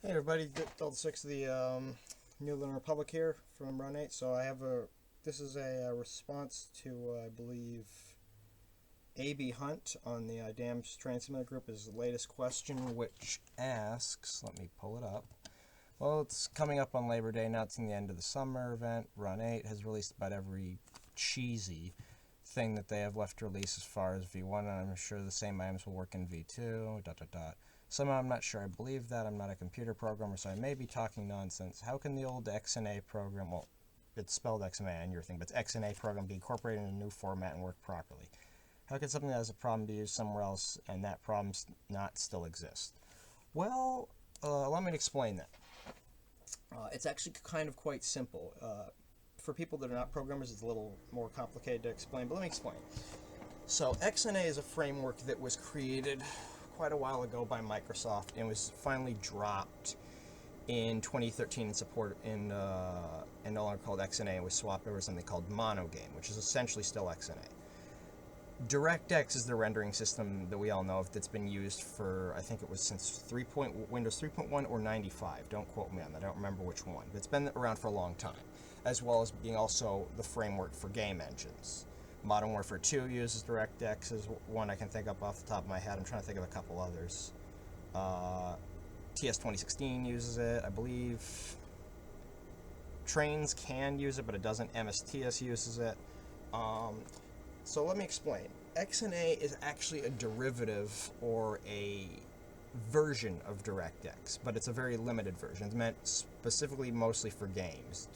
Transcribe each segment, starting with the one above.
Hey everybody, Delta 6 of the New Lunar Republic here from Run8. So this is a response to, I believe, A.B. Hunt on the DAMS transmitter group, his latest question, which asks, let me pull it up. Well, it's coming up on Labor Day, announcing the end of the summer event. Run8 has released about every cheesy thing that they have left to release as far as V1, and I'm sure the same items will work in V2, ... Somehow I'm not sure I believe that. I'm not a computer programmer, so I may be talking nonsense. How can the old XNA program, well, it's spelled XNA on your thing, but it's XNA program, be incorporated in a new format and work properly? How can something that has a problem be used somewhere else and that problem not still exist? Well, let me explain that. It's actually kind of quite simple. For people that are not programmers, it's a little more complicated to explain, but let me explain. So XNA is a framework that was created quite a while ago by Microsoft and was finally dropped in 2013 in support and no longer called XNA, and was swapped over to something called MonoGame, which is essentially still XNA. DirectX is the rendering system that we all know of that's been used for, I think it was since Windows 3.1 or 95. Don't quote me on that, I don't remember which one. But it's been around for a long time, as well as being also the framework for game engines. Modern Warfare 2 uses DirectX is one I can think of off the top of my head. I'm trying to think of a couple others. TS 2016 uses it, I believe. Trains can use it, but it doesn't. MSTS uses it. So let me explain. XNA is actually a derivative or a version of DirectX, but it's a very limited version. It's meant specifically mostly for games.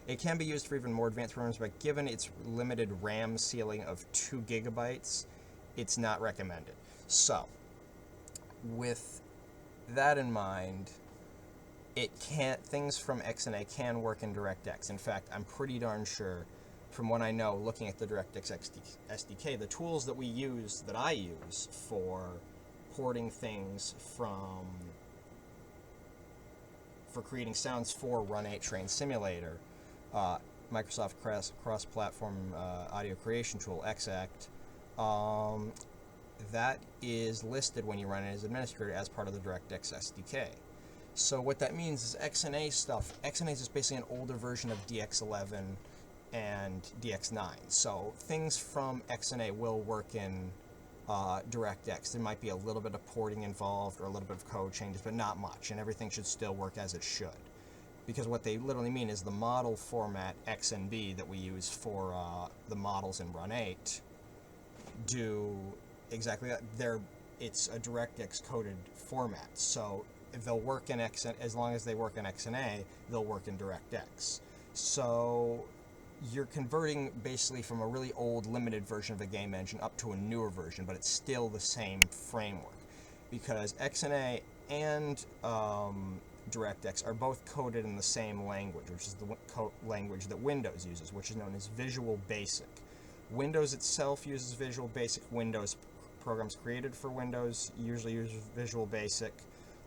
It can be used for even more advanced programs, but given its limited RAM ceiling of 2 gigabytes, it's not recommended. So, with that in mind, things from XNA can work in DirectX. In fact, I'm pretty darn sure, from what I know, looking at the DirectX SDK, the tools that I use for porting things for creating sounds for Run8 Train Simulator, Microsoft cross-platform audio creation tool, Exact, that is listed when you run it as administrator as part of the DirectX SDK. So what that means is XNA is just basically an older version of DX11 and DX9. So things from XNA will work in DirectX. There might be a little bit of porting involved or a little bit of code changes, but not much, and everything should still work as it should. Because what they literally mean is the model format XNB that we use for the models in Run8 do exactly that. It's a DirectX coded format, so if they'll work in as long as they work in XNA, they'll work in DirectX. So you're converting basically from a really old limited version of a game engine up to a newer version, but it's still the same framework, because XNA and DirectX are both coded in the same language, which is the language that Windows uses, which is known as Visual Basic. Windows itself uses Visual Basic. Windows programs created for Windows usually use Visual Basic.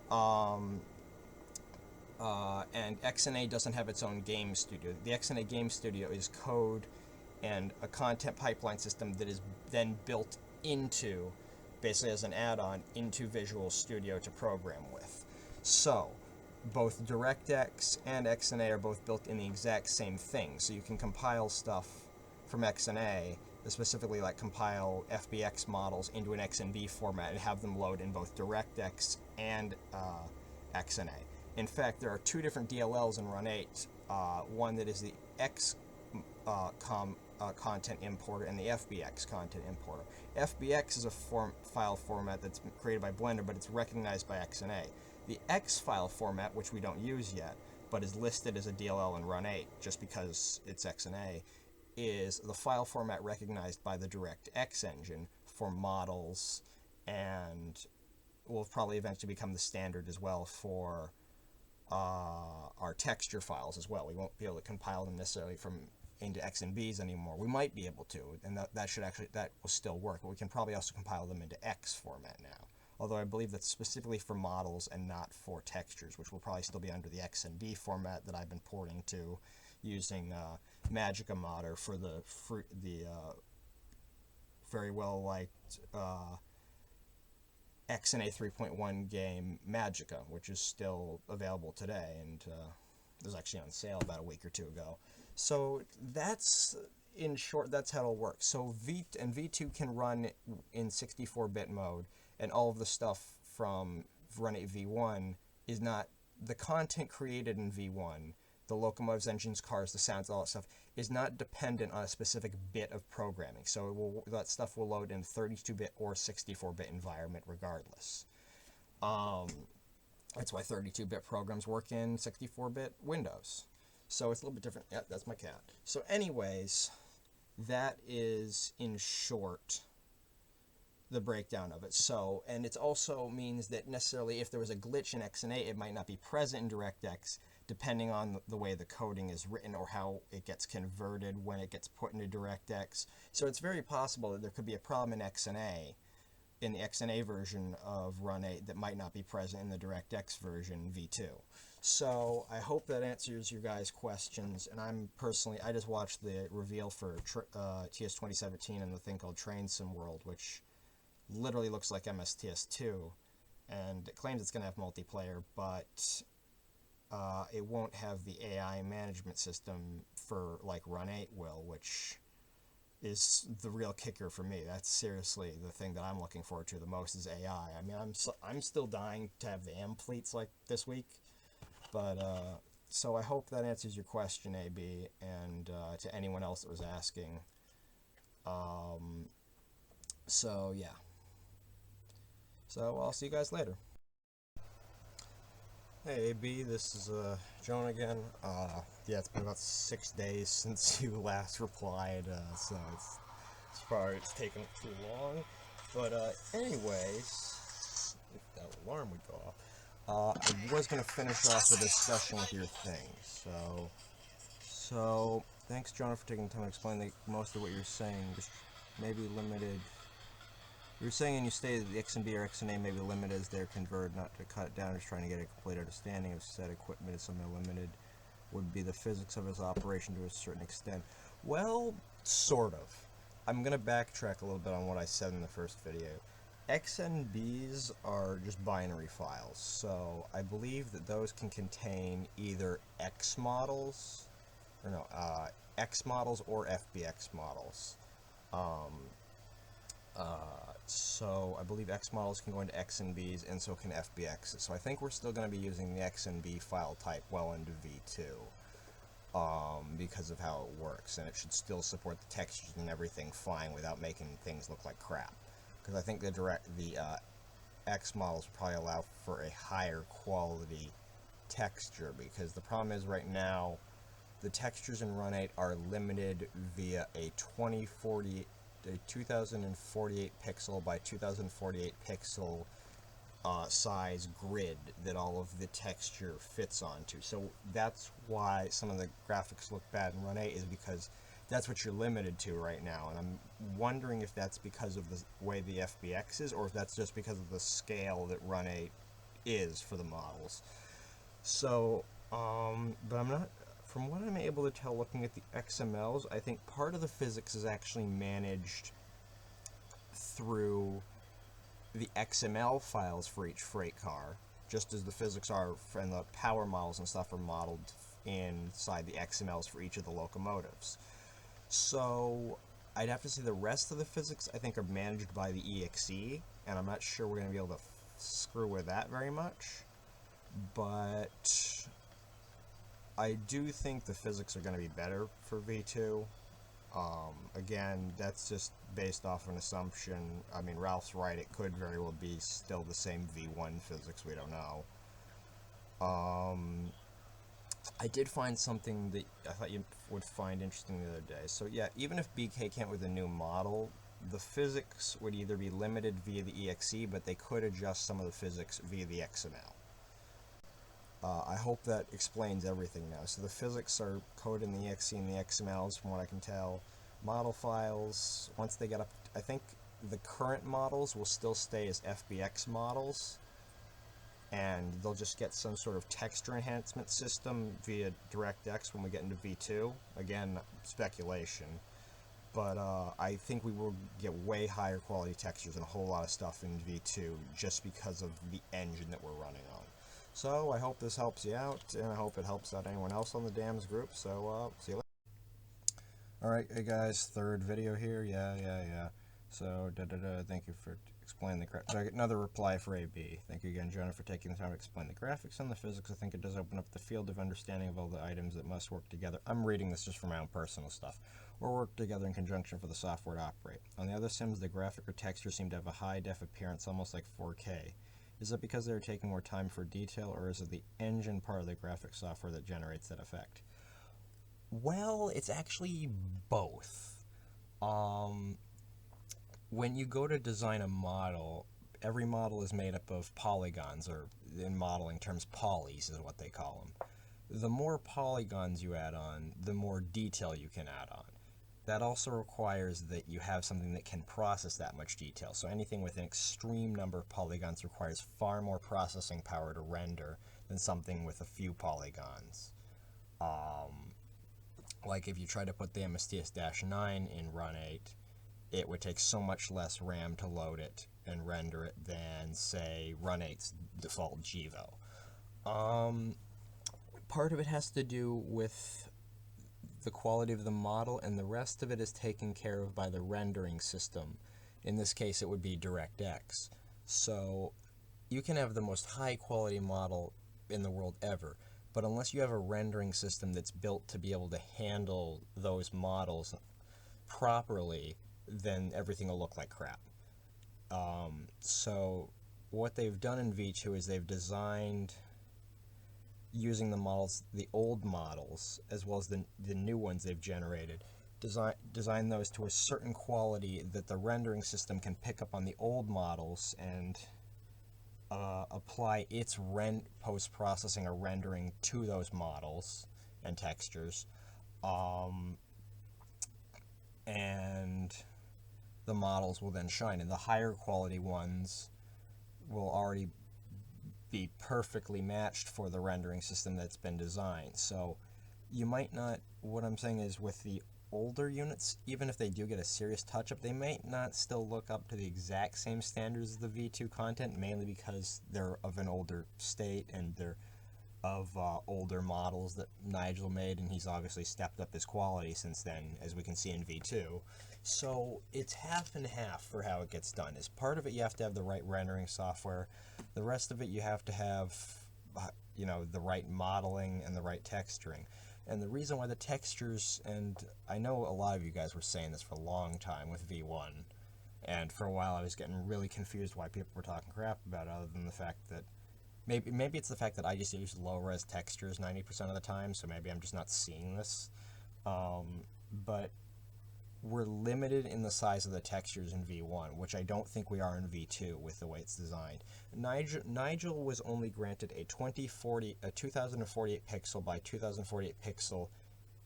And XNA doesn't have its own game studio. The XNA game studio is code and a content pipeline system that is then built into, basically as an add-on, into Visual Studio to program with. So, both DirectX and XNA are both built in the exact same thing. So you can compile stuff from XNA, specifically like compile FBX models into an XNB format and have them load in both DirectX and XNA. In fact, there are two different DLLs in Run8. One that is the X content importer and the FBX content importer. FBX is a file format that's created by Blender, but it's recognized by XNA. The X file format, which we don't use yet, but is listed as a DLL in Run8 just because it's XNA, is the file format recognized by the DirectX engine for models, and will probably eventually become the standard as well for our texture files as well. We won't be able to compile them necessarily into XNBs anymore. We might be able to, and that will still work, but we can probably also compile them into X format now. Although I believe that's specifically for models and not for textures, which will probably still be under the XNB format that I've been porting to using Magica Modder for the very well liked XNA 3.1 game Magica, which is still available today, and it was actually on sale about a week or two ago. So that's, in short, that's how it'll work. So V2 can run in 64-bit mode, and all of the stuff from Run8 V1 is not, the content created in V1, the locomotives, engines, cars, the sounds, all that stuff, is not dependent on a specific bit of programming. So that stuff will load in a 32-bit or 64-bit environment regardless. That's why 32-bit programs work in 64-bit Windows. So it's a little bit different. Yeah, that's my cat. So anyways, that is, in short, the breakdown of it. So, and it also means that necessarily if there was a glitch in XNA, it might not be present in DirectX, depending on the way the coding is written or how it gets converted when it gets put into DirectX. So it's very possible that there could be a problem in XNA, in the XNA version of Run8, that might not be present in the DirectX version V2. So I hope that answers your guys' questions. And I just watched the reveal for TS 2017 and the thing called Train Sim World, which literally looks like MSTS2, and it claims it's going to have multiplayer, but it won't have the AI management system for like Run8 will, which is the real kicker for me. That's seriously the thing that I'm looking forward to the most, is AI. I mean, I'm still dying to have the ampletes like this week, but so I hope that answers your question, AB, and to anyone else that was asking. So yeah. So I'll see you guys later. Hey AB, this is Joan again. Yeah, it's been about 6 days since you last replied, so it's taken too long. But anyways, if that alarm would go off, I was gonna finish off the discussion with your thing. So thanks, Jonah, for taking the time to explain most of what you're saying. Just maybe limited. You were saying, and you stated that the XNB or XNA may be limited as they're converted, not to cut it down, just trying to get a complete understanding of said equipment is somehow limited. Would be the physics of its operation to a certain extent. Well, sort of. I'm going to backtrack a little bit on what I said in the first video. XNBs are just binary files, so I believe that those can contain either X models, or X models or FBX models. So I believe X models can go into XNBs, and so can FBXs. So I think we're still going to be using the XNB file type well into V2, because of how it works, and it should still support the textures and everything fine without making things look like crap. Because I think the X models will probably allow for a higher quality texture, because the problem is right now the textures in Run8 are limited via a 2048 pixel by 2048 pixel size grid that all of the texture fits onto. So that's why some of the graphics look bad in Run8, is because that's what you're limited to right now. And I'm wondering if that's because of the way the FBX is, or if that's just because of the scale that Run8 is for the models. So, but I'm not, from what I'm able to tell looking at the XMLs, I think part of the physics is actually managed through the XML files for each freight car, just as the physics are, and the power models and stuff are modeled inside the XMLs for each of the locomotives. So I'd have to say the rest of the physics I think are managed by the EXE, and I'm not sure we're going to be able to screw with that very much, but I do think the physics are going to be better for V2. Again, that's just based off an assumption. I mean, Ralph's right, it could very well be still the same V1 physics, we don't know. I did find something that I thought you would find interesting the other day. So yeah, even if BK came with a new model, the physics would either be limited via the EXE, but they could adjust some of the physics via the XML. I hope that explains everything now. So the physics are coded in the EXE and the XMLs, from what I can tell. Model files, once they get up, I think the current models will still stay as FBX models, and they'll just get some sort of texture enhancement system via DirectX when we get into V2. Again, speculation. but I think we will get way higher quality textures and a whole lot of stuff in V2 just because of the engine that we're running on. So I hope this helps you out, and I hope it helps out anyone else on the DAMS group, so see you later. Alright, hey guys, third video here, yeah. So, thank you for explaining the graphics. So I get another reply for AB. Thank you again, Jonah, for taking the time to explain the graphics and the physics. I think it does open up the field of understanding of all the items that must work together. I'm reading this just for my own personal stuff. Or work together in conjunction for the software to operate. On the other sims, the graphic or texture seem to have a high-def appearance, almost like 4K. Is it because they're taking more time for detail, or is it the engine part of the graphic software that generates that effect? Well, it's actually both. When you go to design a model, every model is made up of polygons, or in modeling terms, polys is what they call them. The more polygons you add on, the more detail you can add on. That also requires that you have something that can process that much detail. So anything with an extreme number of polygons requires far more processing power to render than something with a few polygons. Like if you try to put the MSTS-9 in Run8, it would take so much less RAM to load it and render it than, say, Run8's default GEVO. Part of it has to do with the quality of the model, and the rest of it is taken care of by the rendering system. In this case, it would be DirectX. So you can have the most high-quality model in the world ever, but unless you have a rendering system that's built to be able to handle those models properly, then everything will look like crap. So what they've done in V2 is they've designed, using the models, the old models, as well as the new ones they've generated, design those to a certain quality that the rendering system can pick up on the old models and apply its post-processing or rendering to those models and textures. And the models will then shine, and the higher quality ones will already be perfectly matched for the rendering system that's been designed. So you might not, what I'm saying is, with the older units, even if they do get a serious touch-up, they might not still look up to the exact same standards as the V2 content, mainly because they're of an older state and they're of older models that Nigel made, and he's obviously stepped up his quality since then, as we can see in V2. So it's half and half for how it gets done. As part of it, you have to have the right rendering software. The rest of it, you have to have, the right modeling and the right texturing. And the reason why the textures, and I know a lot of you guys were saying this for a long time with V1, and for a while I was getting really confused why people were talking crap about it, other than the fact that maybe it's the fact that I just use low-res textures 90% of the time, so maybe I'm just not seeing this. But we're limited in the size of the textures in V1, which I don't think we are in V2 with the way it's designed. Nigel was only granted a 2048 pixel by 2048 pixel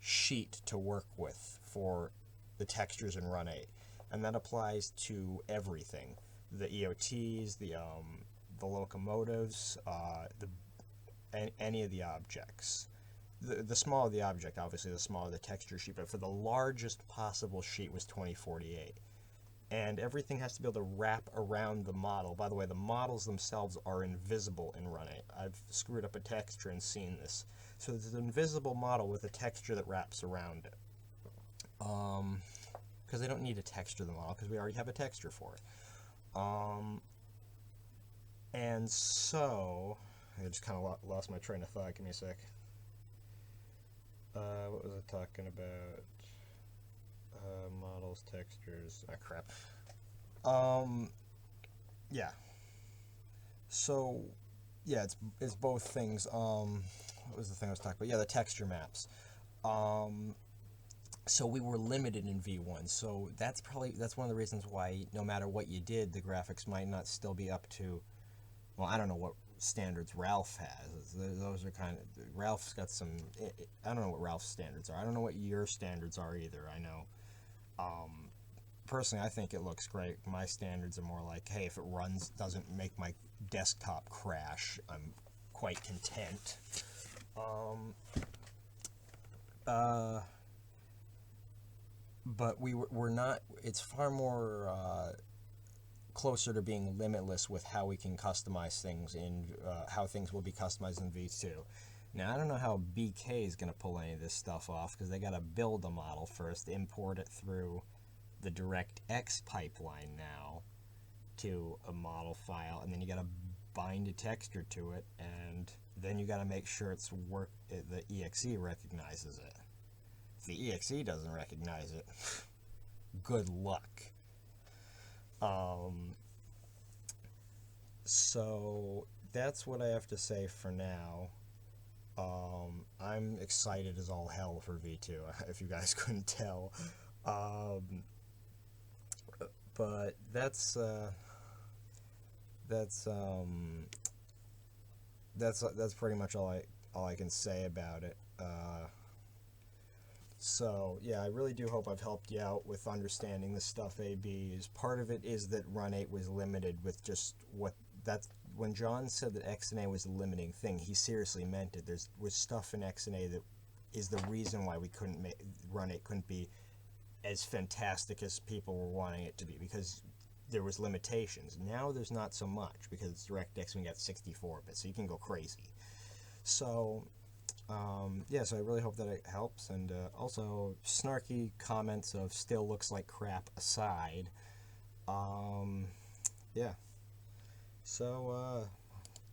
sheet to work with for the textures in Run8, and that applies to everything: the EOTs, the locomotives, any of the objects. The smaller the object, obviously, the smaller the texture sheet, but for the largest possible sheet was 2048. And everything has to be able to wrap around the model. By the way, the models themselves are invisible in Run8. I've screwed up a texture and seen this. So there's an invisible model with a texture that wraps around it. Because they don't need to texture the model, because we already have a texture for it. And so, I just kind of lost my train of thought. Give me a sec. What was I talking about? Models, textures. Ah, crap. Yeah. So, yeah, it's both things. What was the thing I was talking about? Yeah, the texture maps. So we were limited in V1. So that's one of the reasons why no matter what you did, the graphics might not still be up to. Well, I don't know what standards Ralph has. Those are Ralph's got some, I don't know what Ralph's standards are. I don't know what your standards are either. I know, personally, I think it looks great. My standards are more like, hey, if it doesn't make my desktop crash, I'm quite content. but we're not. It's far more closer to being limitless with how we can customize things in how things will be customized in V2. Now I don't know how BK is going to pull any of this stuff off because they got to build a model first, import it through the DirectX pipeline now to a model file, and then you got to bind a texture to it, and then you got to make sure the exe recognizes it. If the exe doesn't recognize it, good luck. So that's what I have to say for now. I'm excited as all hell for V2, if you guys couldn't tell. Um, but that's that's pretty much all I can say about it. So yeah, I really do hope I've helped you out with understanding this stuff. ABs. Part of it is that Run8 was limited with just what that's when John said that XNA was a limiting thing, he seriously meant it. There was stuff in XNA that is the reason why we couldn't make Run8 couldn't be as fantastic as people were wanting it to be, because there was limitations. Now there's not so much because it's DirectX and we got 64-bit, so you can go crazy. So yeah, so I really hope that it helps. And also, snarky comments of still looks like crap aside, yeah. So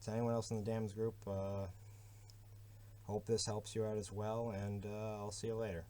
to anyone else in the DAMS group, hope this helps you out as well, and I'll see you later.